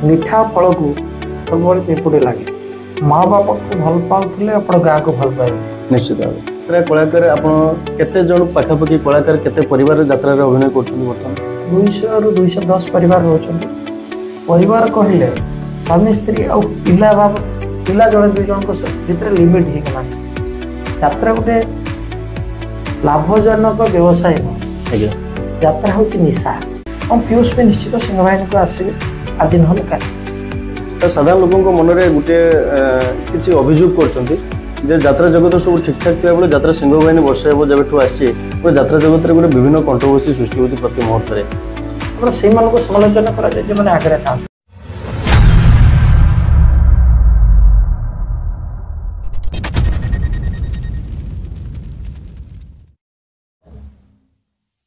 मिठा फल को सब पिंपुड़ी लगे माँ बाप को भल पाऊले आप गाँ को भल पाइबे निश्चित भाव कलाकार आप केते जन पाखापाखि कलाकार केते परिवार यात्रा अभिनय कर 200 रु 210 परिवार रोचंती परिवार कहले स्वामी स्त्री आ पिला भाव पिला जड़े दुई जन भीतर लिमिट हो गला यात्रा गोटे लाभजनक व्यवसाय न यात्रा हूँ निशा हम पीयूष भी निश्चित सिंह बाहिनी को आसवे आज ना साधारण लोकों मन में गोटे किसी अभियोग कर यात्रा जगत सब ठीक ठाक थी बेले यात्रा सिंह बाहिनी वर्ष हे जब आसी यात्रा जगत में गोटे विभिन्न कंट्रोवर्सी सृष्टि होती प्रति मुहूर्त से समालोचना कर आगे था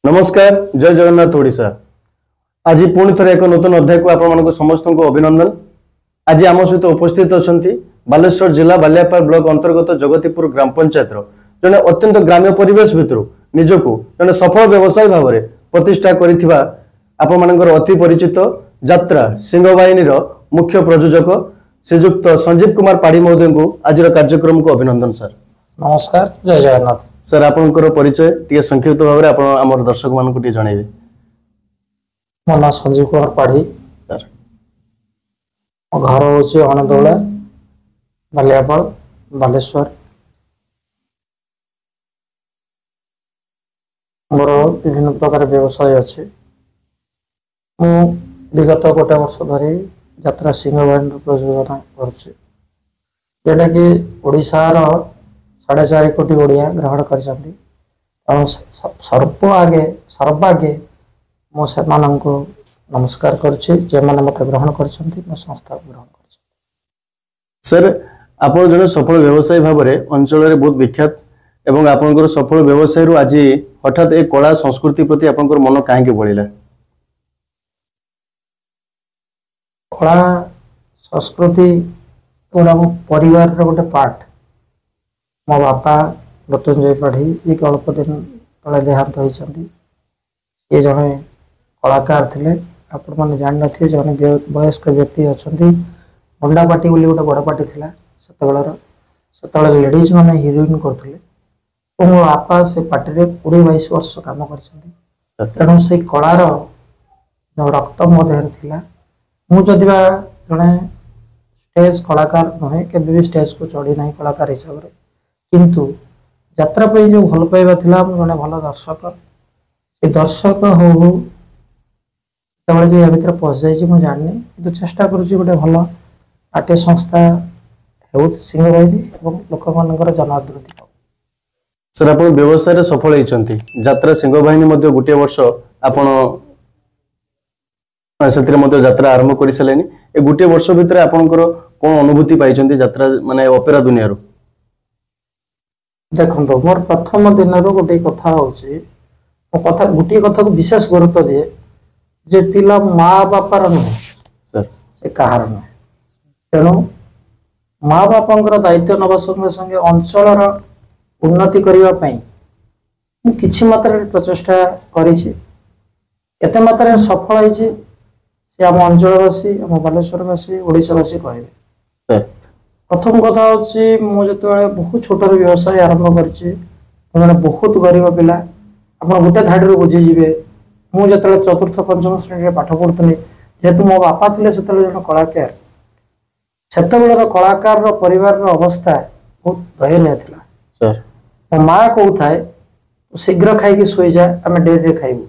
नमस्कार जय जगन्नाथ ओडिशा आज पुणी थोड़े एक नूतन अध्याय को आपण समस्त को अभिनंदन आज आम सहित उपस्थित अच्छा बालेश्वर जिला बालियापाल ब्लॉक अंतर्गत जगतीपुर ग्राम पंचायत जड़े अत्यंत ग्राम्य परिवेश भितर निजको जड़े सफल व्यवसायी भाव में प्रतिष्ठा करिथिबा आपण मानकर अति परिचित यात्रा सिंह बाहिनी मुख्य प्रयोजक श्रीजुक्त संजीव कुमार पाढ़ी महोदय को आज कार्यक्रम को अभिनंदन सर नमस्कार जय जगन्नाथ सर आपनकर परिचय टी संक्षिप्त भाव में आपण आम दर्शक मान को जनइबे मो ना संजीव कुमार पाढ़ी सर मो घर हूँ अनदौला बालियापाल बालेश्वर मोर विभिन्न प्रकार व्यवसाय अच्छे मु विगत गोटे वर्ष धरी यात्रा सिंह बाहिनी प्रयोजन करा कि ओडिशार 4.5 कोटी ओडिया ग्रहण कर सर्वागे मो से नमस्कार करुचे मत ग्रहण कर संस्था ग्रहण कर सर आप जन सफल व्यवसायी भाव में अंचल में बहुत विख्यात एवं आपंकर सफल व्यवसाय रु आज हठात एक कला संस्कृति प्रति आपंकर मन कहीं बढ़ला कला संस्कृति पूरा मो परिवार गोटे पार्ट मो बापा मृत्युंजय पाढ़ी ये अल्प दिन तले देहांत होती ये जड़े कलाकार थे आपण मैंने जान थे जन वयस्क व्यक्ति अच्छा अंडा पार्टी बोली गोटे बड़ पार्टी थी से लेडीज मैंने हिरोइन करते मो बापा से पार्टी 20-22 वर्ष कम कर तेणु से कलार जो रक्त मो देह था मुझे जड़े स्टेज कलाकार नुहे के स्टेज को चढ़ी ना कलाकार हिसाब से किंतु यात्रा पे जो भल पाइबा थिला जड़े भल दर्शक से दर्शक हो भर पशि जाए जानी कि चेष्टा करुँच गोटे भल नाट्य संस्था हो सिंह बाहिनी लोक मान जनादृति पाऊ सर आप व्यवसाय सफल होती यात्रा सिंह बाहिनी गोटे वर्ष आपण से यात्रा आरंभ कर सारे ए गोटे वर्ष भितर आपंकर कौन अनुभूति पाई यात्रा माने ओपेरा दुनिया रो देखो मोर प्रथम दिन गोटे कथा कथा गोटे कथा को विशेष गुरुत्व दिए जे पिला माँ बापार नुहे से कहार नुहे तेणु माँ बापा दायित्व नवा संगे संगे अंचल उन्नति करने किसी मात्रा प्रचेषा करते मात्रा सफल होती से आम अंचलवासी आम बालेश्वरवासी ओडिशावासी कहे प्रथम कथा हूँ जो बहुत छोट व्यवसाय आरंभ कर बहुत गरीब पिला आप गोटे धाड़ी बुझीजे मुझे चतुर्थ पंचम श्रेणी पाठ पढ़ुनी जेहेतु मो बापा थे से जन कलाकार से कलाकार परिवार अवस्था बहुत दयनीय था मो माँ कौ थाए शीघ्र खाई शोई जाए आम डेरी खाइबू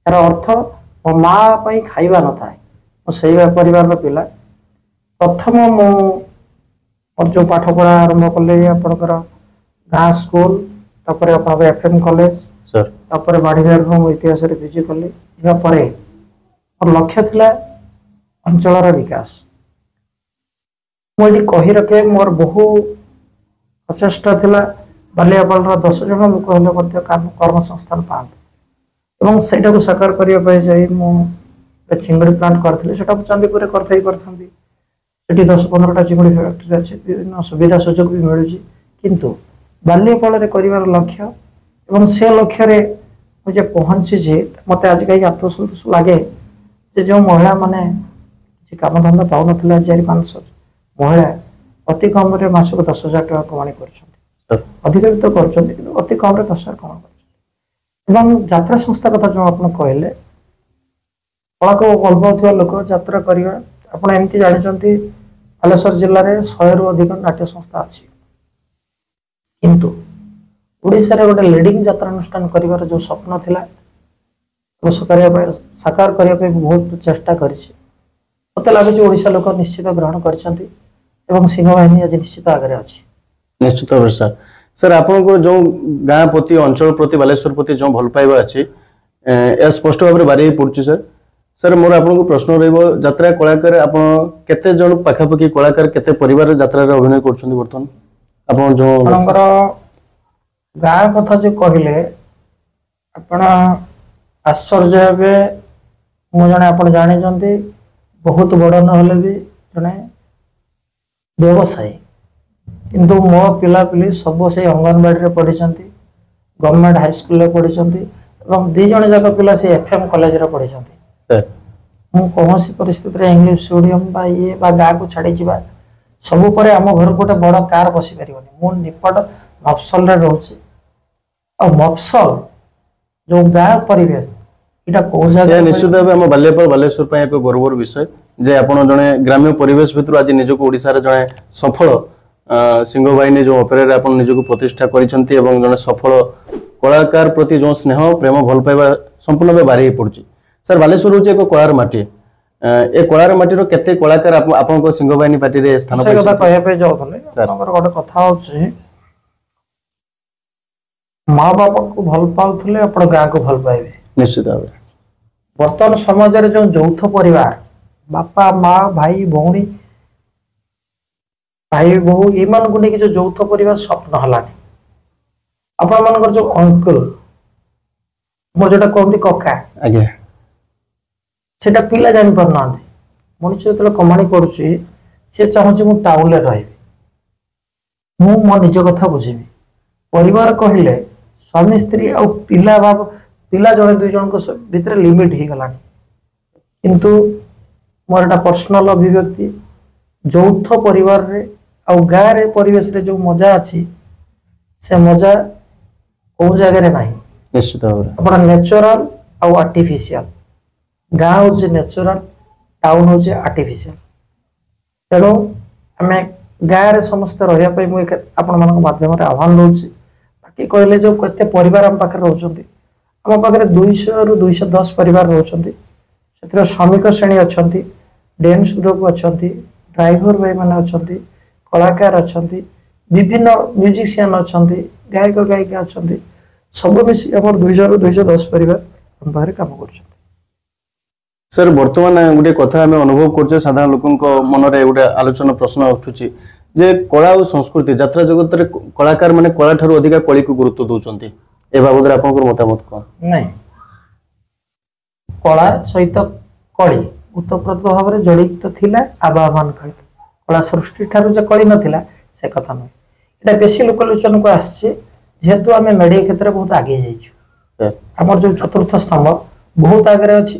यार अर्थ मो माँ खाइबा न था से परिवार पिला प्रथम मोर जो पाठ पढ़ा आरंभ कले आपंकर गाँ स्कूल तापर आप एफएम कॉलेज बाड़ीगार इतिहास पीजी कली मोर लक्ष्य थिला अंचल विकास मुझे कही रखे मोर बहु प्रचेषा थिला बालियापाल 10 जन लोक हेल्ले कर्म संस्थान पाते से साकार करने चिंगड़ी प्लांट करी चांदीपुर कर 10-15टा चिंगड़ी फैक्ट्री अच्छे विभिन्न सुविधा सुजोग भी मिलूँ किंतु बालियापाल कर लक्ष्य एवं से लक्ष्य मुझे पहुँची मत आज कहीं आत्मसंतोष लगे जो महिला माने କିଛି କାମଧନ୍ଦା ପାଉନଥିଲେ ଆଜି 400-500 ମହିଳା ଅତି କମରେ ମାସକୁ 10,000 ଟଙ୍କା କମାଣି କରୁଛନ୍ତି। ଅଧିକ ବି ତ କରୁଛନ୍ତି କିନ୍ତୁ ଅତି କମରେ 10,000 କମାଣି କରୁଛନ୍ତି। ଏବଂ ଯାତ୍ରା ସଂସ୍ଥା କଥା ଯେଉଁ ଆପଣ କହିଲେ, କଳାକୁ ଭଲ ପାଉଥିବା ଲୋକ ଯାତ୍ରା କରିବା, ଆପଣ ଏମିତି ଜାଣିଛନ୍ତି ବାଲେଶ୍ୱର ଜିଲ୍ଲାରେ 100ରୁ ଅଧିକ ନାଟ୍ୟ ସଂସ୍ଥା ଅଛି, କିନ୍ତୁ ଓଡ଼ିଶାରେ ଗୋଟେ ଲିଡିଂ ଯାତ୍ରାନୁଷ୍ଠାନ କରିବାର ଯେଉଁ ସ୍ୱପ୍ନ ଥିଲା ସାକାର କରିବା ପାଇଁ ବହୁତ ଚେଷ୍ଟା କରିଛି। ମୋତେ ଲାଗୁଛି ଓଡ଼ିଶା ଲୋକ ନିଶ୍ଚିତ ଗ୍ରହଣ କରିଛନ୍ତି ଏବଂ ସିଂହବାହିନୀ ଆଜି ନିଶ୍ଚିତ ଆଗରେ ଅଛି। ନିଶ୍ଚିତ ଭାବରେ ସାର୍। ସାର୍ ଆପଣଙ୍କର ଯେଉଁ ଗାଁ ପ୍ରତି ଅଞ୍ଚଳ ପ୍ରତି ବାଲେଶ୍ୱର ପ୍ରତି ଯେଉଁ ଭଲ ପାଇବା ଅଛି ଏହା ସ୍ପଷ୍ଟ ଭାବରେ ବାରି ହେଇ ପଡୁଛି ସାର୍। ସାର୍ ମୋର ଆପଣଙ୍କୁ ପ୍ରଶ୍ନ ରହିବ, ଯାତ୍ରା କଳାକାର ଆପଣ କେତେ ଜଣ ପାଖାପାଖି କଳାକାର କେତେ ପରିବାର ଯାତ୍ରାରେ ଅଭିନୟ କରୁଛନ୍ତି ବର୍ତ୍ତମାନ? ଆପଣ ଯେଉଁ ଆପଣଙ୍କର ଗାଁ କଥା ଯୋଉ କହିଲେ ଆପଣ ଆଶ୍ଚର୍ଯ୍ୟ ହେବେ। ମୁଁ ଜଣେ ଆପଣ ଜାଣିଛନ୍ତି ବହୁତ ବଡ଼ ନହେଲେ ବି ଜଣେ ବ୍ୟବସାୟୀ, କିନ୍ତୁ ମୋ ପିଲାପିଲି ସବୁ ସେଇ ଅଙ୍ଗନବାଡ଼ିରେ ପଢ଼ିଛନ୍ତି, ଗଭର୍ଣ୍ଣମେଣ୍ଟ ହାଇସ୍କୁଲରେ ପଢ଼ିଛନ୍ତି ଏବଂ 2 ଜଣ ଯାକ ପିଲା ସେ FM କଲେଜରେ ପଢ଼ିଛନ୍ତି। ମୁଁ କୌଣସି ପରିସ୍ଥିତିରେ ଇଂଲିଶ ମିଡ଼ିୟମ ବା ଇଏ ବା ଗାଁକୁ ଛାଡ଼ି ଯିବା ସବୁ ପରେ ଆମ ଘରକୁ ଗୋଟେ ବଡ଼ କାର୍ ବସିପାରିବନି। ମୁଁ ନିପଟ ମଫସଲରେ ରହୁଛି, ଆଉ ମଫସଲ ଯେଉଁ ଗାଁ ପରିବେଶ ଏଇଟା କୋଉ ଜାଗାରେ ନିଶ୍ଚିତ ଭାବେ ଆମ ବାଲିଆପାଳ ବାଲେଶ୍ୱର ପାଇଁ ଏକ ଗର୍ବର ବିଷୟ ଯେ ଆପଣ ଜଣେ ଗ୍ରାମ୍ୟ ପରିବେଶ ଭିତରୁ ଆଜି ନିଜକୁ ଓଡ଼ିଶାରେ ଜଣେ ସଫଳ ସିଂହବାହିନୀ ଯେଉଁ ଅପେରାରେ ଆପଣ ନିଜକୁ ପ୍ରତିଷ୍ଠା କରିଛନ୍ତି ଏବଂ ଜଣେ ସଫଳ କଳାକାର ପ୍ରତି ଯେଉଁ ସ୍ନେହ ପ୍ରେମ ଭଲ ପାଇବା ସମ୍ପୂର୍ଣ୍ଣ ଭାବେ ବାରି ହେଇ ପଡୁଛି। ସାର୍ ବାଲେଶ୍ୱର ହେଉଛି ଏକ କଳାର ମାଟି, ଏ କଳାର ମାଟିର କେତେ କଳାକାର ଆପଣଙ୍କ ସିଂହବାହିନୀ ପାର୍ଟିରେ ସ୍ଥାନ କଥା କହିବା ପାଇଁ ଯାଉଥିଲେ। ଆପଣଙ୍କର ଗୋଟେ କଥା ହଉଛି ମା ବାପାକୁ ଭଲ ପାଉଥିଲେ ଆପଣ ଗାଁକୁ ଭଲ ପାଇବେ ନିଶ୍ଚିତ ଭାବେ। ବର୍ତ୍ତମାନ ସମାଜରେ ଯେଉଁ ଯୌଥ ପରିବାର ବାପା ମା ଭାଇ ଭଉଣୀ ଭାଇ ବୋହୂ ଏମାନଙ୍କୁ ନେଇକି ଯେଉଁ ଯୌଥ ପରିବାର ସ୍ୱପ୍ନ ହେଲାଣି, ଆପଣମାନଙ୍କର ଯେଉଁ ଅଙ୍କଲ ମୋର ଯୋଉଟା କହନ୍ତି କକା, ଆଜ୍ଞା, ସେଟା ପିଲା ଜାଣିପାରୁନାହାନ୍ତି। ମଣିଷ ଯେତେବେଳେ କମାଣି କରୁଛି ସେ ଚାହୁଁଛି ମୁଁ ଟାଉନରେ ରହିବି, ମୁଁ ମୋ ନିଜ କଥା ବୁଝିବି। ପରିବାର କହିଲେ ସ୍ୱାମୀ ସ୍ତ୍ରୀ ଆଉ ପିଲା ଜଣେ 2 ଜଣଙ୍କ ଭିତରେ ଲିମିଟ ହେଇଗଲାଣି, କିନ୍ତୁ ମୋର ଏଟା ପର୍ସନାଲ ଅଭିବ୍ୟକ୍ତି। ଯୌଥ ପରିବାରରେ ଆଉ ଗାଁରେ ପରିବେଶରେ ଯେଉଁ ମଜା ଅଛି ସେ ମଜା କୋଉ ଜାଗାରେ ନାହିଁ। ନିଶ୍ଚିତ ଭାବରେ ଆପଣ ନ୍ୟାଚୁରାଲ ଆଉ ଆର୍ଟିଫିସିଆଲ, ଗାଁ ହେଉଛି ନ୍ୟାଚୁରାଲ, ଟାଉନ ହେଉଛି ଆର୍ଟିଫିସିଆଲ। ତେଣୁ ଆମେ ଗାଁରେ ସମସ୍ତେ ରହିବା ପାଇଁ ମୁଁ ଆପଣମାନଙ୍କ ମାଧ୍ୟମରେ ଆହ୍ୱାନ ଦେଉଛି। ବାକି କହିଲେ ଯେଉଁ କେତେ ପରିବାର ଆମ ପାଖରେ ରହୁଛନ୍ତି, ଆମ ପାଖରେ 200ରୁ 210 ପରିବାର ରହୁଛନ୍ତି। ସେଥିରେ ଶ୍ରମିକ ଶ୍ରେଣୀ ଅଛନ୍ତି, ଡ୍ୟାନ୍ସ ଗ୍ରୁପ ଅଛନ୍ତି, ଡ୍ରାଇଭର ଭାଇମାନେ ଅଛନ୍ତି, କଳାକାର ଅଛନ୍ତି, ବିଭିନ୍ନ ମ୍ୟୁଜିସିଆନ ଅଛନ୍ତି, ଗାୟକ ଗାୟିକା ଅଛନ୍ତି। ସବୁ ମିଶି ଆମର 200ରୁ 210 ପରିବାର ଆମ ପାଖରେ କାମ କରୁଛନ୍ତି। ସାର୍ ବର୍ତ୍ତମାନ ଗୋଟେ କଥା ଆମେ ଅନୁଭବ କରୁଛେ, ସାଧାରଣ ଲୋକଙ୍କ ମନରେ ଗୋଟେ ଆଲୋଚନା ପ୍ରଶ୍ନ ଉଠୁଛି ଯେ କଳା ଓ ସଂସ୍କୃତି ଯାତ୍ରା ଜଗତରେ କଳାକାର ମାନେ କଳା ଠାରୁ ଅଧିକା କଳିକୁ ଗୁରୁତ୍ୱ ଦଉଛନ୍ତି, ଏ ବାବଦରେ ଆପଣଙ୍କର ମତାମତ କଣ? ନାଇଁ, କଳା ସହିତ କଳି ଉତପ୍ରୋତ ଭାବରେ ଜଡ଼ିତ ଥିଲା ଆବାହମାନ କାଳ। କଳା ସୃଷ୍ଟି ଠାରୁ ଯେ କଳି ନଥିଲା ସେ କଥା ନୁହେଁ। ଏଇଟା ବେଶୀ ଲୋକଲୋଚନକୁ ଆସିଛି ଯେହେତୁ ଆମେ ମିଡ଼ିଆ କ୍ଷେତ୍ରରେ ବହୁତ ଆଗେଇ ଯାଇଛୁ। ଆମର ଯେଉଁ ଚତୁର୍ଥ ସ୍ତମ୍ଭ ବହୁତ ଆଗରେ ଅଛି।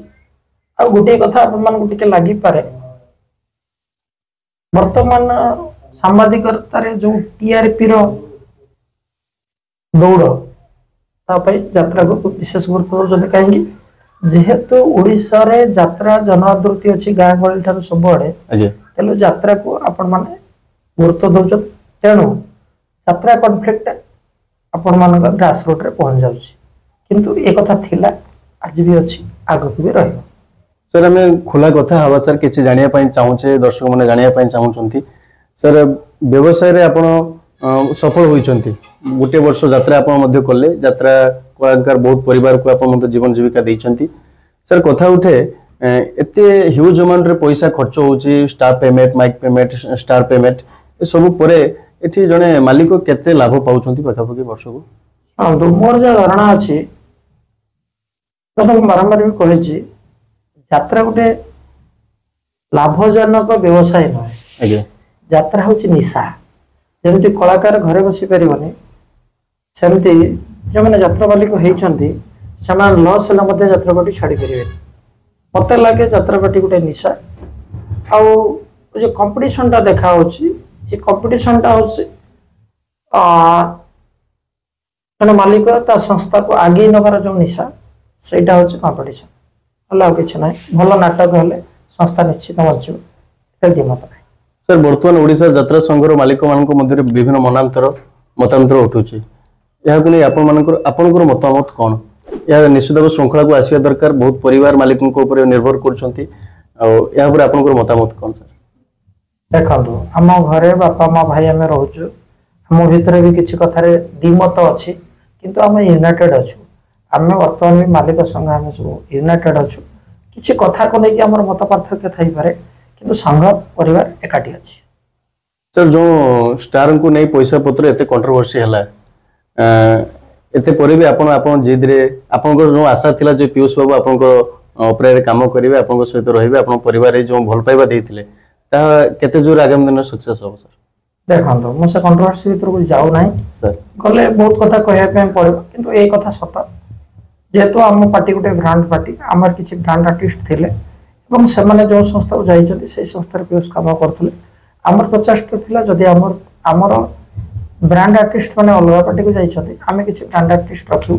ଆଉ ଗୋଟିଏ କଥା ଆପଣମାନଙ୍କୁ ଟିକେ ଲାଗିପାରେ, ବର୍ତ୍ତମାନ ସାମ୍ବାଦିକତାରେ ଯେଉଁ TRPର ଦୌଡ଼ ତା ପାଇଁ ଯାତ୍ରାକୁ ବିଶେଷ ଗୁରୁତ୍ୱ ଦେଉଛନ୍ତି। କାହିଁକି? ଯେହେତୁ ଓଡ଼ିଶାରେ ଯାତ୍ରା ଜନଆଦୃତି ଅଛି ଗାଁ ଗହଳି ଠାରୁ ସବୁଆଡ଼େ, ତେଣୁ ଯାତ୍ରାକୁ ଆପଣମାନେ ଗୁରୁତ୍ୱ ଦେଉଛନ୍ତି। ତେଣୁ ଯାତ୍ରା କନଫ୍ଲିକ୍ଟ ଆପଣମାନଙ୍କ ଗ୍ରାସ ରୁଟ୍ରେ ପହଞ୍ଚି ଯାଉଛି। କିନ୍ତୁ ଏ କଥା ଥିଲା, ଆଜି ବି ଅଛି, ଆଗକୁ ବି ରହିବ। ସାର୍ ଆମେ ଖୋଲା କଥା ହବା ସାର୍, କିଛି ଜାଣିବା ପାଇଁ ଚାହୁଁଛେ, ଦର୍ଶକ ମାନେ ଜାଣିବା ପାଇଁ ଚାହୁଁଛନ୍ତି। ସାର୍ ବ୍ୟବସାୟରେ ଆପଣ ସଫଳ ହୋଇଛନ୍ତି, ଗୋଟିଏ ବର୍ଷ ଯାତ୍ରା ଆପଣ ମଧ୍ୟ କଲେ, ଯାତ୍ରା କଳାକାର ବହୁତ ପରିବାରକୁ ଆପଣ ମଧ୍ୟ ଜୀବନ ଜୀବିକା ଦେଇଛନ୍ତି। ସାର୍ କଥା ଉଠେ ଏତେ ହ୍ୟୁଜ ଆମାଉଣ୍ଟରେ ପଇସା ଖର୍ଚ୍ଚ ହେଉଛି, staff payment, mike payment, star payment, ଏସବୁ ପରେ ଏଠି ଜଣେ ମାଲିକ କେତେ ଲାଭ ପାଉଛନ୍ତି ପାଖାପାଖି ବର୍ଷକୁ? ମୋର ଯାହା ଧାରଣା ଅଛି, ମୁଁ ବାରମ୍ବାର ବି କହିଛି, ଯାତ୍ରା ଗୋଟେ ଲାଭଜନକ ବ୍ୟବସାୟ ନୁହେଁ। ଆଜ୍ଞା, ଯାତ୍ରା ହେଉଛି ନିଶା। ଯେମିତି କଳାକାର ଘରେ ବସି ପାରିବନି, ସେମିତି ଯେଉଁମାନେ ଯାତ୍ରା ମାଲିକ ହେଇଛନ୍ତି ସେମାନେ ଲସ୍ ହେଲେ ମଧ୍ୟ ଯାତ୍ରାପାଟି ଛାଡ଼ି ପାରିବେନି। ମୋତେ ଲାଗେ ଯାତ୍ରାପାଟି ଗୋଟେ ନିଶା। जो कंपटीशन टा देखा ये कंपटीशन टा होची जन मालिक ता संस्था को आगे नबार जो निशा सेटा होची कंपटीशन अल्लाह किछ नै भलो नाटक हेले संस्था निश्चित बंचिबो एते दिमत नै सर वर्तमान ओडिशा यात्रा संघर मालिक मानक मध्य विभिन्न मतांतर उठुची याकु नै आपनकर मतामत कोन या निश्चित भाव श्रृंखला को आसिया दरकार बहुत परिवार मालिकों को ऊपर निर्भर करछंती आ या पर आपनकर मतामत कोन सर देखंतु हम घरे बापा माँ भाई आम रोचु आम भितर भी किसी कथार दिमत अच्छी किंतु आम यूनाइटेड अच्छु आम बर्तमान भी मालिक संघ आम सब यूनाइटेड अच्छु किसी कथा को लेकिन आम मत पार्थक्य थी पारे किंतु संघ परिवार एकाठी अच्छी सर जो स्टार को नहीं पैसा पत्र एते कंट्रोवर्सी हला एते परे भी आपण जिद रे आपन जो आशा थिला जे पीयूष बाबू आपन उपरे काम करिवे आपन सहित रहिबे आपन परिवार रे जो भल पाइबा देथिले ता केते जोर आगामी दिन सक्सेस हो सर देखो मो से कंट्रोवर्सी भीतर को जाऊ ना सर गले बहुत कथा कहया पड़ो किंतु ए कथा सत जेहेतु आम पार्टी गोटे ब्रांड पार्टी आमर किसी ब्रांड आर्टिस्ट थिले एवं से माने जो संस्था को जाइछथि से संस्था पीयूष काम करथले आमर 50 थिला जदि आमर ब्रांड आर्टिस्ट माने अलग पार्टी को जाइछथि आमे किसी ब्रांड आर्टिस्ट रखिउ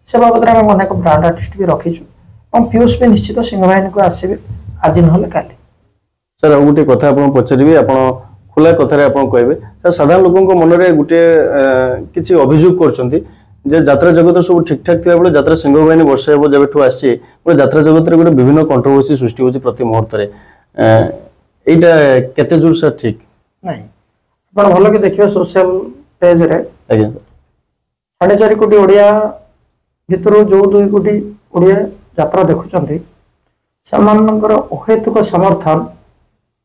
से बाबद रे हम अनेक ब्रांड आर्टिस्ट भी रखिछु और पीयूष भी निश्चित सिंह बाहिनी को आसीबे आज नहले काली सर आ गोटे कथा आपण पचरिबे आपण खुला कथारे आपण कहबे सर साधारण लोगों को मन रे गोटे किछि अभियोग करछंती जे यात्रा जगत सब ठीक ठाक थिया बेले यात्रा सिंह बाहिनी वर्ष हेबो जेबेठु आछि गोटे यात्रा जगत रे गोटे विभिन्न कंट्रोवर्सी सृष्टि होछि प्रति मुहूर्त रे एटा केते जोर सर ठीक नहीं आपण भलो कि देखियो सोशल पेज रे आज्ञा सर 4.5 कोटी ओडिया भितर जो 2 कोटी ओडिया यात्रा देखुचंती समानकर अहेतुक समर्थन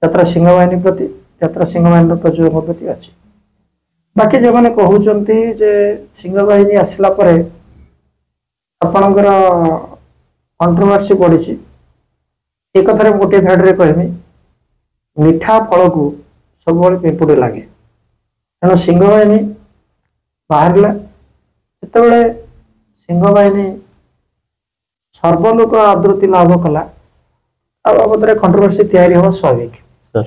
यात्रा सिंह बाहिनी प्रति यात्रा सिंह बाहिनी प्रयोजक प्रति अच्छी बाकी जो मैंने कहते जे सिंह बाहिनी आसला परे आपणकर कंट्रोवर्सी बढ़ी एक कथार गोटे धाड़ी कहमी मिठा फल को सब पिंपुड़ी लगे तेणु सिंह बाहिनी बाहर जिते सिंह बाहिनी सर्वलोक आदृति लाभ कला बाबद कंट्रोवर्सी तैयारी हो स्वाभाविक सर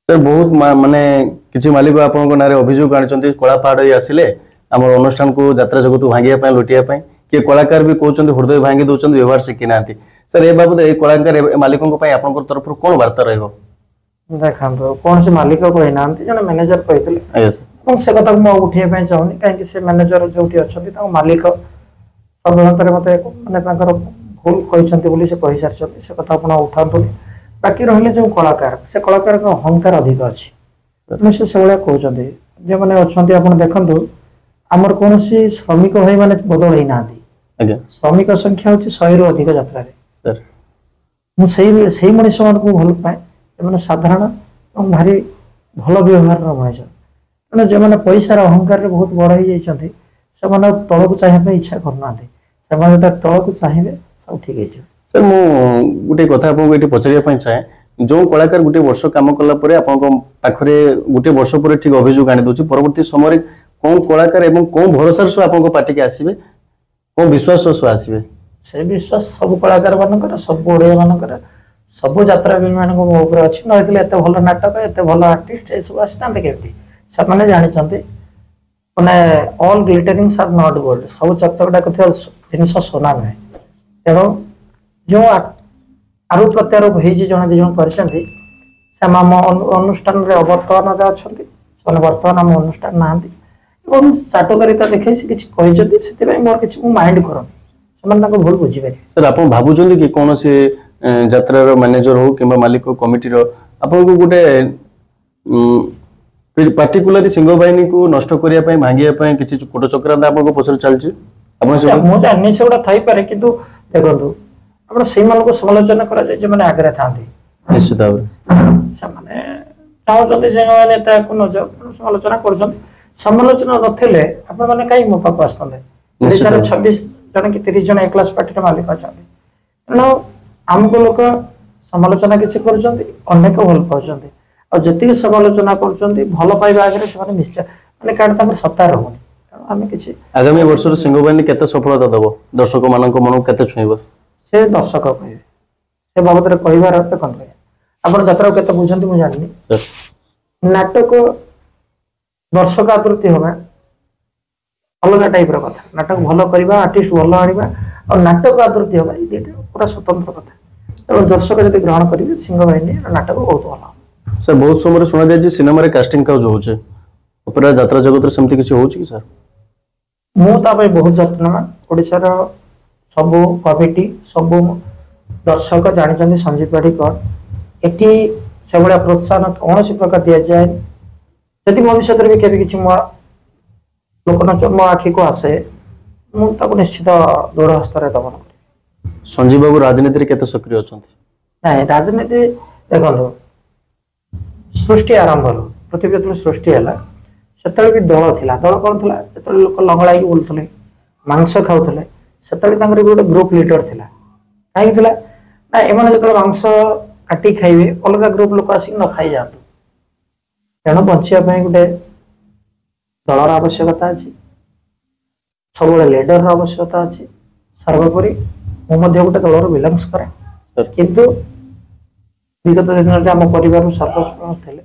सर बहुत माने किछि मालिक आपन को नारे अभियोग आनिचंती कला पहाड़ आसिले हमर अनुष्ठान को यात्रा जगत भांगिया पय लुटिया पय के कलाकार भी कहउचंती हृदय भांगी दोचंती व्यवहार सिखि नांती सर ए बाबद ए कलाकार मालिकों को पय आपन को तरफ कोन वार्ता रहबो देखंतो कोन से मालिक कहि नांती जने मैनेजर कहितले आज्ञा सर कोन से कथा म उठिया पय चाहूनी काहे कि से मैनेजर जोटी अछंती ता मालिक सर्वतरे मते माने ताकर भूल कहिसंती बोली से कहि सारछंती से कथा आपण उठांतुनी बाकी रहले जो कलाकार से कलाकार का अहंकार अधिक अच्छी तेणु से भाया कहते जो मैंने अच्छा आप देखु आमर कौन श्रमिक भाई मैंने बदल ही ना श्रमिक संख्या हूँ 100 रु अधिक यात्रा सर मुझे मनीष मान को भल पाए साधारण और भारी भल व्यवहार मनीष तेणु जो मैंने पैसार अहंकार बहुत बड़ हो जाती से तल को चाहिए इच्छा करना से तल को चाहिए सब ठीक है सर मु गोटे कथा आपको ये पचारिया चाहे जो कलाकार गोटे वर्ष काम कला परे आपन पाखरे गोटे वर्ष पर ठीक अभियोग आनी दउची परवर्ती समय कौन कलाकार एवं कौन भरोसा सह आपन पार्टी के आसीबे कौन विश्वास सह आसीबे से विश्वास सब कलाकार मानकर सब ओडिया मानकर सब यात्रा भी मान मो ऊपर अच्छी नइतले एते भल नाटक एते भल आर्टिस्ट ए सब आस्तांते केमती सब माने जानि चंते माने ऑल ग्लिटरिंग्स आर नॉट गोल्ड सब चकचकटा कथा जिनिस सोना नै तेरो जो आरोप प्रत्यारोप हो जन दी जन कर अनुष्ठान अवर्तमान अच्छा बर्तमान आम अनुष्ठान ना चाटकारिता देखा से किसी मोर कि माइंड कर भूल बुझीपारे सर आप भावुं कि कौन से यात्रार मैनेजर हो कि मालिक कमिटी आपन को गोटे पार्टिकुलर सिंह बाहिनी को नष्ट करने भांगिया किसी कोट चक्रांत आप पचर चलती मुझे जानी से गुड़ा थी पारे कि देखो आप समालोचना कर आगे था निश्चित चाहते समालोचना कर समालोचना नथिले आपण माने कई मो पाक आस्तंदे 26 जन कि 30 जन ए क्लास पार्टी मालिक अच्छा तेणु आमको लोक समालोचना किसी करनेक भल पाँच और जी समालोचना कर भल पाइबा आगे से निश्चय माने कारण सत्ता रहुनी आम कि आगामी वर्ष सिंह बाहिनी केते सफलता दब दर्शक मान मन केते छुईब से दर्शक कहे से बाबद कहबार देखते ଆପଣ ଯାତ୍ରା କେତେ ବୁଝନ୍ତି ମୁଁ ଜାଣିନି। सर नाटक दर्शक आदृति हवा अलग टाइप कथा नाटक भल करवा आर्टिस्ट भल आनिबा और नाटक आदृति हवा ये पूरा स्वतंत्र कथा तेणु दर्शक जब ग्रहण करेंगे सिंह बाहिनी नाटक बहुत भल। सर बहुत समय शुणा जाए सिनेमा कास्टिंग काउज हो ओपेरा यात्रा जगत सेमती किसी हो सर मुझे बहुत जत्नवान ओडिशार सबू कमिटी सबू दर्शक जानते संजीव पाढ़ीकर एटी से भाया प्रोत्साहन कौन प्रकार दि जाए जदि भविष्य भी केवि किसी मो लोकनाच मो आखि को आसे मुझे निश्चित दृढ़ हस्त दमन कर। संजीव बाबू राजनीति केते सक्रिय अच्छा ना राजनीति देखो सृष्टि आरंभ पृथ्वी जो सृष्टि है से भी दल थिला दल कौन था जो लोक लंगड़ा बुलूले मांस खाऊले से गोटे ग्रुप लीडर थिला कहीं ना एम जो मांस काटी खाइबे अलग ग्रुप लोक आसिक न खाई जातु तेणु बचापी गोटे दलर आवश्यकता अच्छी सब लीडर आवश्यकता अच्छी सर्वोपरि मुझे गोटे दलर बिलंगस करे किंतु विगत दिन में आम परिवार सर्वस्व थे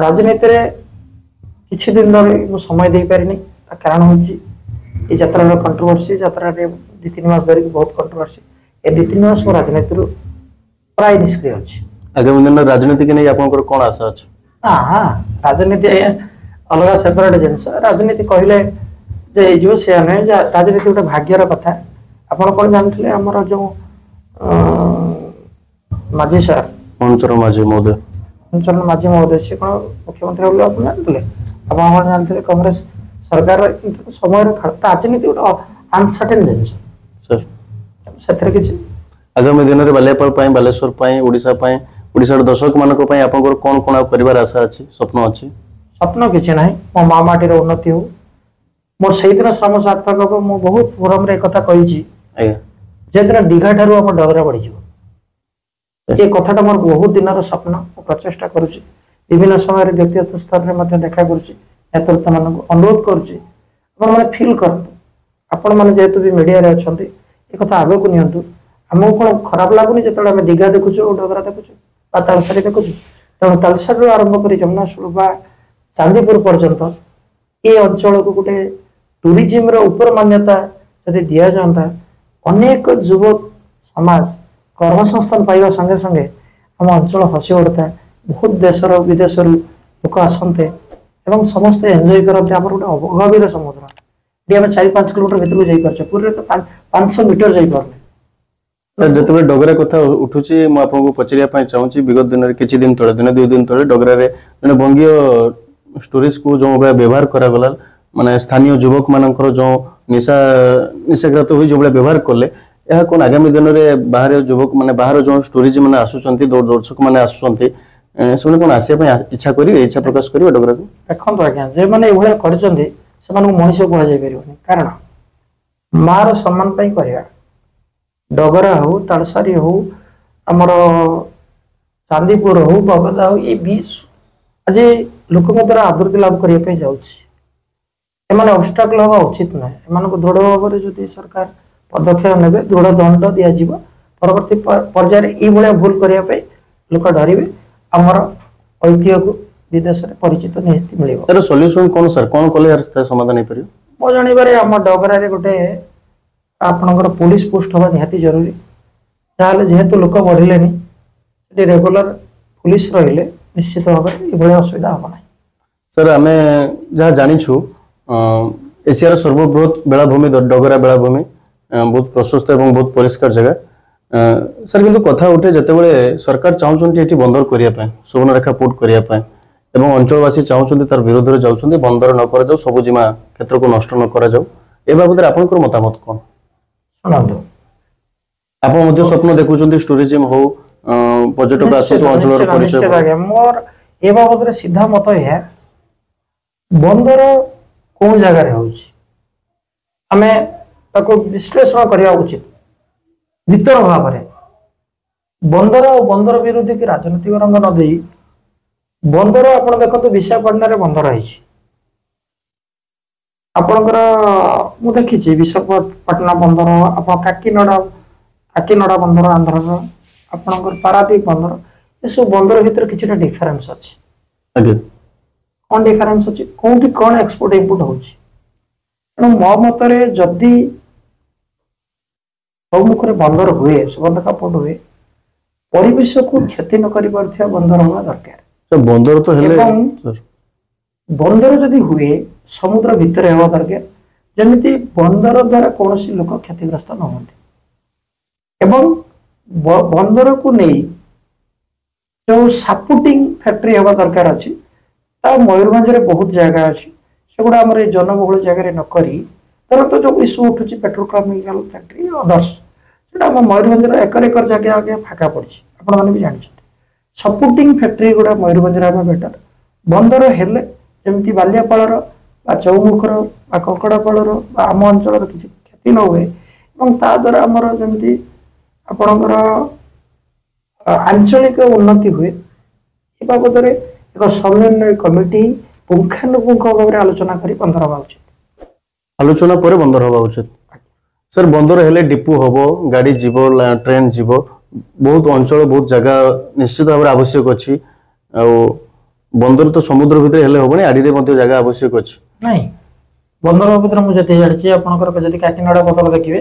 राजनीति किसी दिन धरी समय दे पारिनी कारण हूँ ये यात्रा कंट्रोवर्सी यात्रा 2-3 मास धरिक बहुत कंट्रोवर्सी ए 2-3 मास मो राजनीति प्राय निष्क्रिय अच्छी। आगामी दिन राजनीति के नहीं आपन कौन आशा अच्छी? हाँ राजनीति अलग सेपरेट जिनस राजनीति कहले जो से नुहे राजनीति गोटे भाग्यर कथा आपड़ कौन जानते आमर जो माझी सर मनचरण माझी महोदय मनचरण माझी महोदय से कौन मुख्यमंत्री बोले आप जानते आप जानते कांग्रेस सरकार समय राजनीति गोटे अनसर्टेन जिनस सर से किसी आगामी दिन में बालियापाल बालेश्वर ओडिशा ओडिशार दर्शक मान आप कौन कौन कर आशा अच्छी स्वप्न अच्छी? स्वप्न किसी ना मो माँ माटीर उन्नति हो मोर से दिन श्रम सार्थक हम मुझे बहुत फोरम रे कथा कही दिन दीघा ठार आम डगरा बढ़ी ये कथाटा मोर बहुत दिन स्वप्न प्रचेषा करुच्ची विभिन्न समय व्यक्तिगत स्तर में देखा करुच्ची नेतृत्व मान अनुरोध करुच्ची फिल करतु आपण मैंने जेहेतु भी मीडिया रे अच्छा ये कथा आगे को नियंतु आमको कौन खराब लगुनि जो आम दीघा देखुचु डगरा देखुचु तालसारी देखुचु तेणु तालसारी आरंभ कर जमुनाशुर बा चांदीपुर पर्यंत ये अंचल को गोटे टूरिज्म उपर मान्यता यदि दि जाता अनेक युवक समाज कर्मसंस्थान पाइबा संगे संगे आम अंचल हसी उड़ता बहुत देशर विदेश लोक आसते एवं समस्ते एंजॉय करते आम गोटे अगभीर समुद्र ये आम 4-5 किलोमीटर भीतर जापर पूरे तो 500 मीटर जापर सर जिते डगरा कथा उठुची मुझे पचारे चाहूँगी विगत दिन में किसी दिन तले दिन 2 दिन तले डगरा जड़े बंगीय स्टोरीज को जो भाया व्यवहार करागला माने स्थानीय युवक मानकर जो निशाग्रात हुई जो भाया व्यवहार कले यह कौन आगामी दिन में बाहर युवक माने बाहर जो स्टोरीज मैंने आसुँच दर्शक मैंने आसुँच से कौन आसपा इच्छा करेंगे इच्छा प्रकाश करेंगे डगरा को? देखो आज्ञा जो मैंने ये मनीष कहुन कारण मार सम्मान करवा डगरा हो तालसारी हो आमर चांदीपुर हो बगदा हो ये बीच आज लोक द्वारा आदृति लाभ करने जाने ऑब्स्टाकल हवा उचित नुहे एम दृढ़ भाव में जो सरकार पदक्षेप ने दृढ़ दंड दि परवर्ती पर्यायर ये भूल करने लोक डरवे आमर ऐतिह्य को विदेश में परिचित निश्चित मिल सल्यूशन कौन सर कौन कले समाधान हो मो जानवर आम डगरा गोटे आपणकर पुलिस पोस्ट हवा निहाती जरूरी जहाँ जेहेतु लोक बढ़ले रेगुलर पुलिस रहिले निश्चित भाव में असुविधा हम ना सर आम जहाँ जाचु एशियार सर्वबृहत बेलाभूमि डगरा बेलाभूमि बहुत प्रशस्त और बहुत परिष्कार जगह सर किंतु कथा उठे जिते सरकार चाहते ये बंदर करने सुवर्णरेखा पोर्ट करने एवं अंचलवासी चाहते तार विरोध में जाऊँच बंदर न कर सबुजिमा क्षेत्र को नष्ट न कर बाबद आपंकर मतामत कौन? शुणु आप स्वप्न देखुं टूरिज्म हो पर्यटक आसतु मोर ए बाबद सीधा मत है बंदर कौ जगार होमें विश्लेषण करने उचित भीतर भाव में बंदर और बंदर विरोधी की राजनीतिक रंग न दे बंदर आप देखते विशाखापट्टनम बंदर है आपणकर मु देखी विशाखापट्टनम बंदर आप काकीनड़ा बंदर आंध्र आपणकर पारादीप बंदर ଏ ସବୁ ବନ୍ଦର ଭିତରେ କିଛିଟା ଡିଫରେନ୍ସ ଅଛି। ଆଜ୍ଞା କଣ ଡିଫରେନ୍ସ ଅଛି, କୋଉଠି କଣ ଏକ୍ସପୋର୍ଟ ଇମ୍ପୋର୍ଟ ହଉଛି। ତେଣୁ ମୋ ମତରେ ଯଦି ସମ୍ମୁଖରେ ବନ୍ଦର ହୁଏ, ସୁବର୍ଣ୍ଣରେଖା ପୋର୍ଟ ହୁଏ, ପରିବେଶକୁ କ୍ଷତି ନ କରିପାରୁଥିବା ବନ୍ଦର ହବା ଦରକାର। ସାର୍ ବନ୍ଦର ତ ହେଲେ ଏବଂ ସାର୍ ବନ୍ଦର ଯଦି ହୁଏ ସମୁଦ୍ର ଭିତରେ ହେବା ଦରକାର, ଯେମିତି ବନ୍ଦର ଦ୍ୱାରା କୌଣସି ଲୋକ କ୍ଷତିଗ୍ରସ୍ତ ନ ହୁଅନ୍ତି। ଏବଂ ବନ୍ଦରକୁ ନେଇ ଯୋଉ ସାପୁଟିଂ ଫ୍ୟାକ୍ଟ୍ରି ହେବା ଦରକାର ଅଛି, ତା ମୟୂରଭଞ୍ଜରେ ବହୁତ ଜାଗା ଅଛି, ସେଗୁଡ଼ା ଆମର ଏଇ ଜନବହୁଳ ଜାଗାରେ ନ କରି ଧରନ୍ତୁ ଯୋଉ ଇସ୍ୟୁ ଉଠୁଛି ପେଟ୍ରୋକେମିକାଲ ଫ୍ୟାକ୍ଟ୍ରି ଅଦର୍ସ, ସେଟା ଆମ ମୟୂରଭଞ୍ଜର ଏକର ଏକର ଜାଗା ଆଜ୍ଞା ଫାଙ୍କା ପଡ଼ିଛି, ଆପଣମାନେ ବି ଜାଣିଛନ୍ତି। ସପୋର୍ଟିଂ ଫ୍ୟାକ୍ଟ୍ରି ଗୁଡ଼ା ମୟୂରଭଞ୍ଜରେ ହେବା ବେଟର। ବନ୍ଦର ହେଲେ ଯେମିତି ବାଲିଆପାଳର ବା ଚୌମୁଖର ବା କଙ୍କଡ଼ାପାଳର ବା ଆମ ଅଞ୍ଚଳର କିଛି କ୍ଷତି ନ ହୁଏ, ଏବଂ ତା ଦ୍ୱାରା ଆମର ଯେମିତି ଆପଣଙ୍କର ଆଞ୍ଚଳିକ ଉନ୍ନତି ହୁଏ, ଏ ବାବଦରେ ଏକ ସମନ୍ୱୟ କମିଟି ପୁଙ୍ଖାନୁପୁଙ୍ଖ ଭାବରେ ଆଲୋଚନା କରି ବନ୍ଦର ହେବା ଉଚିତ। ଆଲୋଚନା ପରେ ବନ୍ଦର ହବା ଉଚିତ। ସାର୍ ବନ୍ଦର ହେଲେ ଡିପୁ ହବ, ଗାଡି ଯିବ, ଟ୍ରେନ ଯିବ, ବହୁତ ଅଞ୍ଚଳ ବହୁତ ଜାଗା ନିଶ୍ଚିତ ଭାବରେ ଆବଶ୍ୟକ ଅଛି। ଆଉ ବନ୍ଦର ତ ସମୁଦ୍ର ଭିତରେ ହେଲେ ହବନି, ଆଡିରେ ମଧ୍ୟ ଜାଗା ଆବଶ୍ୟକ ଅଛି। ନାଇଁ, ବନ୍ଦର ଭିତରେ ମୁଁ ଯେତିକି ଜାଣିଛି, ଆପଣଙ୍କର ଯଦି କାକିନାଡା ବନ୍ଦର ଦେଖିବେ,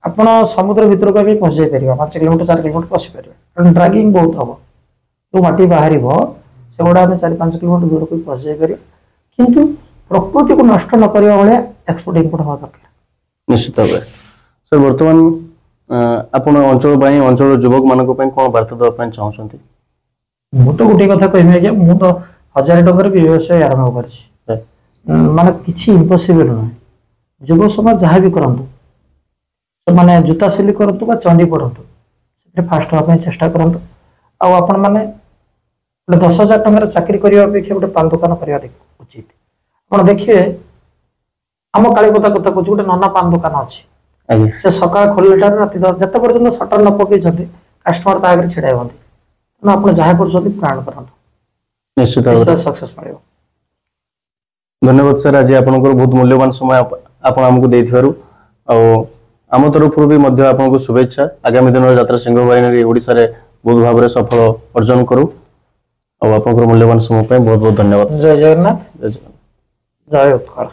ଆପଣ ସମୁଦ୍ର ଭିତରକୁ ବି ପଶି ଯାଇପାରିବେ, 5 କିଲୋମିଟର 4 କିଲୋମିଟର ପଶି ପାରିବେ, କାରଣ ଡ୍ରାଗିଂ ବହୁତ ହବ। ଯୋଉ ମାଟି ବାହାରିବ ସେଗୁଡ଼ା ଆମେ 4-5 କିଲୋମିଟର ଦୂରକୁ ପଶି ଯାଇପାରିବା, କିନ୍ତୁ ପ୍ରକୃତିକୁ ନଷ୍ଟ ନ କରିବା ଭଳିଆ ଏକ୍ସପୋର୍ଟ ଇମ୍ପୋର୍ଟ ହେବା ଦରକାର। ନିଶ୍ଚିତ ଭାବରେ। ସାର୍ ବର୍ତ୍ତମାନ ଆପଣ ଅଞ୍ଚଳ ପାଇଁ, ଅଞ୍ଚଳ ଯୁବକ ମାନଙ୍କ ପାଇଁ କଣ ବାର୍ତ୍ତା ଦେବା ପାଇଁ ଚାହୁଁଛନ୍ତି? ମୁଁ ତ ଗୋଟିଏ କଥା କହିବି ଆଜ୍ଞା, ମୁଁ ତ 1000 ଟଙ୍କାରେ ବି ବ୍ୟବସାୟ ଆରମ୍ଭ କରିଛି। ସାର୍ ମାନେ କିଛି ଇମ୍ପସିବଲ ନୁହେଁ। ଯୁବ ସମାଜ ଯାହା ବି କରନ୍ତୁ, ସେମାନେ ଜୁତା ସିଲି କରନ୍ତୁ ବା ଚଣ୍ଡି ପଢନ୍ତୁ, ସେଥିରେ ଫାଷ୍ଟ ହେବା ପାଇଁ ଚେଷ୍ଟା କରନ୍ତୁ। ଆଉ ଆପଣ ମାନେ ଗୋଟେ 10,000 ଟଙ୍କାର ଚାକିରି କରିବା ଅପେକ୍ଷା ଗୋଟେ ପାନ ଦୋକାନ କରିବା ଉଚିତ। ଆପଣ ଦେଖିବେ, ଆମ କାଳିପଦା କଥା କହୁଛି, ଗୋଟେ ନନା ପାନ ଦୋକାନ ଅଛି, ଆଜ୍ଞା ସେ ସକାଳ ଖୋଲିଲାଠାରୁ ରାତି 10 ଯେତେ ପର୍ଯ୍ୟନ୍ତ ସଟର ନ ପକେଇଛନ୍ତି କଷ୍ଟମର ତା ଆଗରେ ଛିଡା ହୁଅନ୍ତି। ତେଣୁ ଆପଣ ଯାହା କରୁଛନ୍ତି ପ୍ରାଣ କରନ୍ତୁ, ନିଶ୍ଚିତ ନିଶ୍ଚୟ ଭାବରେ। ସକ୍ସେସ୍ ମିଳିବ। ଧନ୍ୟବାଦ ସାର୍, ଆଜି ଆପଣଙ୍କର ବହୁତ ମୂଲ୍ୟବାନ ସମୟ ଆପଣ ଆମକୁ ଦେଇଥିବାରୁ। ଆଉ ଆମ ତରଫରୁ ବି ମଧ୍ୟ ଆପଣଙ୍କୁ ଶୁଭେଚ୍ଛା। ଆଗାମୀ ଦିନର ଯାତ୍ରା ସିଂହ ବାହିନୀ ଓଡ଼ିଶାରେ ବହୁତ ଭାବରେ ସଫଳ ଅର୍ଜନ କରୁ। ଆଉ ଆପଣଙ୍କର ମୂଲ୍ୟବାନ ସମୟ ପାଇଁ ବହୁତ ବହୁତ ଧନ୍ୟବାଦ। ଜୟ ଜଗନ୍ନାଥ, ଜୟ ଜଗନ୍ନାଥ। ଜୟ ଉତ୍କଳ।